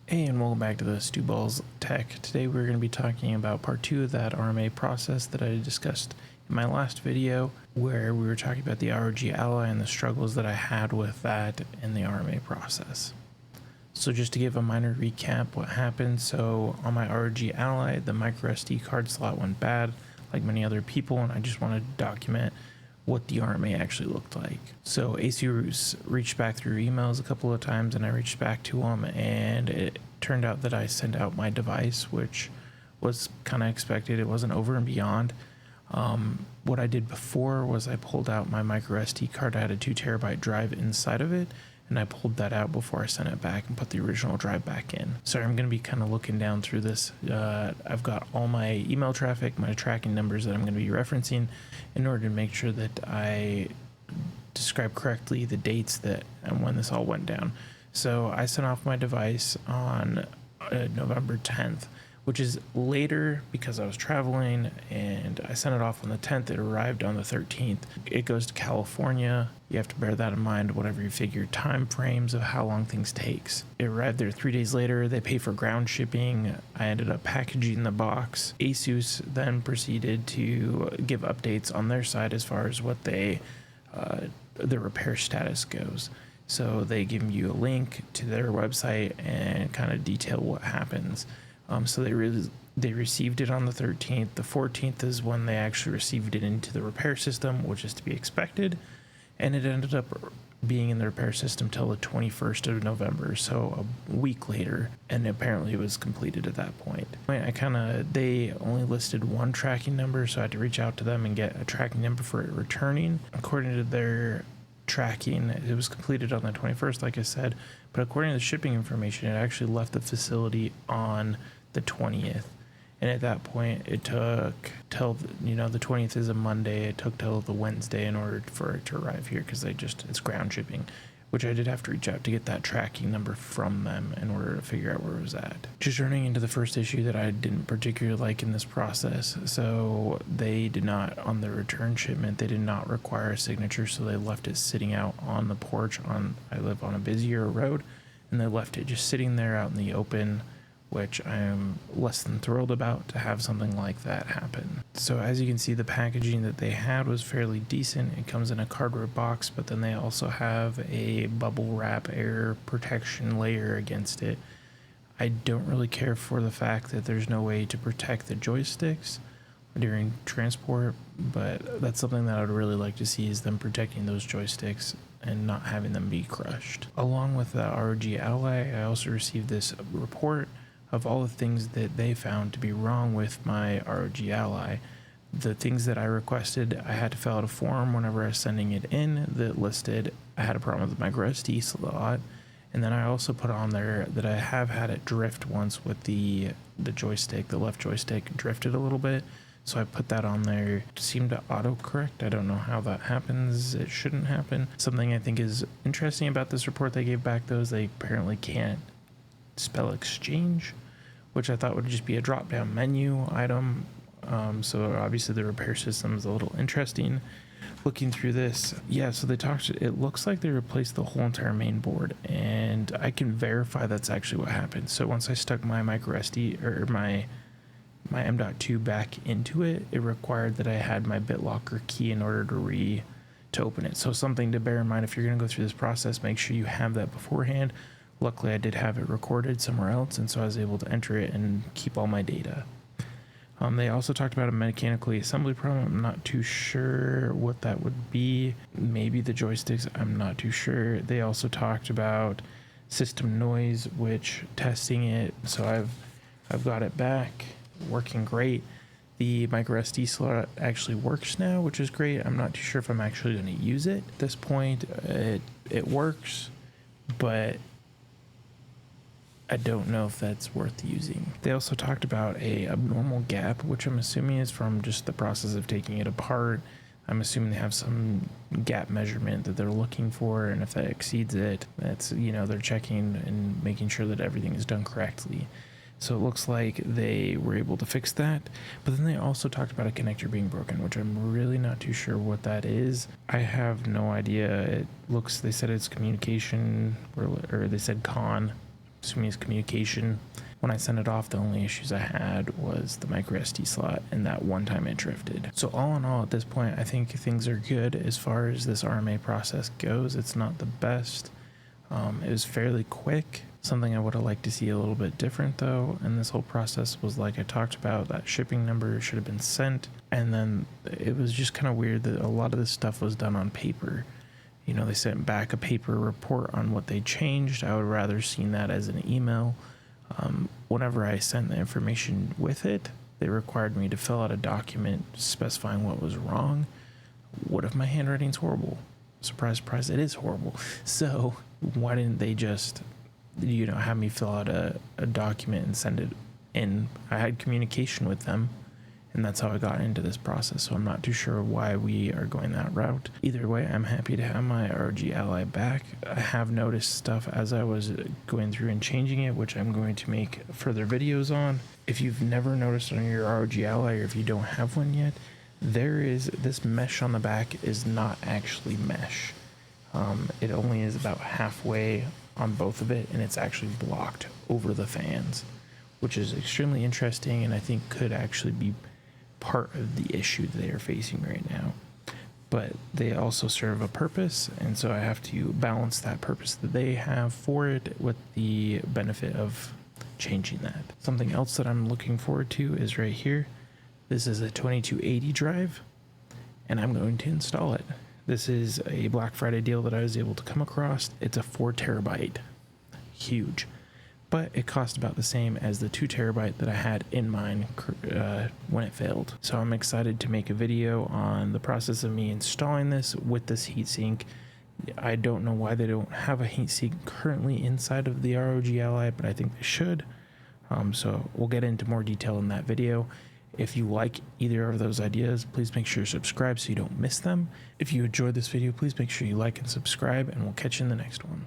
Hey, and welcome back to the Stu Balls Tech. Today we're going to be talking about part 2 of that RMA process that I discussed in my last video, where we were talking about the ROG Ally and the struggles that I had with that in the RMA process. So just to give a minor recap what happened, so on my ROG Ally, the microSD card slot went bad, like many other people, and I just wanted to document what the RMA actually looked like. So ASUS reached back through emails a couple of times, and I reached back to them, and it turned out that I sent out my device, which was kind of expected. It wasn't over and beyond. What I did before was I pulled out my micro SD card. I had a 2 terabyte drive inside of it, and I pulled that out before I sent it back and put the original drive back in. Sorry, I'm going to be kind of looking down through this. I've got all my email traffic, my tracking numbers that I'm going to be referencing in order to make sure that I describe correctly the dates that and when this all went down. So I sent off my device on November 10th, which is later because I was traveling, and I sent it off on the 10th. It arrived on the 13th. It goes to California. You have to bear that in mind, whatever you figure time frames of how long things takes. It arrived there 3 days later. They pay for ground shipping. I ended up packaging the box. ASUS then proceeded to give updates on their side as far as what the repair status goes. So they give you a link to their website and kind of detail what happens. So they received it on the 13th. The 14th is when they actually received it into the repair system, which is to be expected. And it ended up being in the repair system till the 21st of November, so a week later, and apparently it was completed at that point. They only listed one tracking number, so I had to reach out to them and get a tracking number for it returning. According to their tracking, it was completed on the 21st, like I said, but according to the shipping information, it actually left the facility on the 20th. And at that point, it took till, the 20th is a Monday. It took till the Wednesday in order for it to arrive here because it's ground shipping, which I did have to reach out to get that tracking number from them in order to figure out where it was at. Just running into the first issue that I didn't particularly like in this process. So they did not, on the return shipment, they did not require a signature, so they left it sitting out on the porch. I live on a busier road, and they left it just sitting there out in the open, which I am less than thrilled about to have something like that happen. So as you can see, the packaging that they had was fairly decent. It comes in a cardboard box, but then they also have a bubble wrap air protection layer against it. I don't really care for the fact that there's no way to protect the joysticks during transport, but that's something that I would really like to see, is them protecting those joysticks and not having them be crushed. Along with the ROG Ally, I also received this report of all the things that they found to be wrong with my ROG Ally. The things that I requested, I had to fill out a form whenever I was sending it in that listed I had a problem with the micro SD slot, and then I also put on there that I have had it drift once with the joystick. The left joystick drifted a little bit, so I put that on there. It seemed to autocorrect. I don't know how that happens. It shouldn't happen. Something I think is interesting about this report they gave back, though, is they apparently can't spell exchange, which I thought would just be a drop down menu item. So obviously the repair system is a little interesting. Looking through this, so it looks like they replaced the whole entire main board, and I can verify that's actually what happened. So once I stuck my micro SD or my M.2 back into it, it required that I had my BitLocker key in order to open it. So something to bear in mind if you're going to go through this process, make sure you have that beforehand. Luckily, I did have it recorded somewhere else, and so I was able to enter it and keep all my data. They also talked about a mechanical assembly problem. I'm not too sure what that would be. Maybe the joysticks, I'm not too sure. They also talked about system noise, which testing it. So I've got it back, working great. The micro SD slot actually works now, which is great. I'm not too sure if I'm actually going to use it at this point. It works, but I don't know if that's worth using. They also talked about a abnormal gap, which I'm assuming is from just the process of taking it apart. I'm assuming they have some gap measurement that they're looking for, and if that exceeds it, that's, they're checking and making sure that everything is done correctly. So it looks like they were able to fix that. But then they also talked about a connector being broken, which I'm really not too sure what that is. I have no idea. They said it's communication, or they said CON, assuming it's communication. When I sent it off, the only issues I had was the micro SD slot and that one time it drifted. So all in all, at this point, I think things are good as far as this RMA process goes. It's not the best. It was fairly quick. Something I would have liked to see a little bit different though, and this whole process was like I talked about, that shipping number should have been sent, and then it was just kind of weird that a lot of this stuff was done on paper. You know, they sent back a paper report on what they changed. I would rather seen that as an email. Whenever I sent the information with it, they required me to fill out a document specifying what was wrong. What if my handwriting's horrible? Surprise, surprise, it is horrible. So why didn't they just, you know, have me fill out a document and send it in? I had communication with them, and that's how I got into this process. So I'm not too sure why we are going that route. Either way, I'm happy to have my ROG Ally back. I have noticed stuff as I was going through and changing it, which I'm going to make further videos on. If you've never noticed on your ROG Ally, or if you don't have one yet, there is this mesh on the back is not actually mesh. It only is about halfway on both of it, and it's actually blocked over the fans, which is extremely interesting, and I think could actually be part of the issue that they are facing right now. But they also serve a purpose, and so I have to balance that purpose that they have for it with the benefit of changing that. Something else that I'm looking forward to is right here. This is a 2280 drive, and I'm going to install it. This is a Black Friday deal that I was able to come across. It's a 4 terabyte, huge, but it cost about the same as the 2 terabyte that I had in mine when it failed. So I'm excited to make a video on the process of me installing this with this heatsink. I don't know why they don't have a heatsink currently inside of the ROG Ally, but I think they should. So we'll get into more detail in that video. If you like either of those ideas, please make sure you subscribe so you don't miss them. If you enjoyed this video, please make sure you like and subscribe, and we'll catch you in the next one.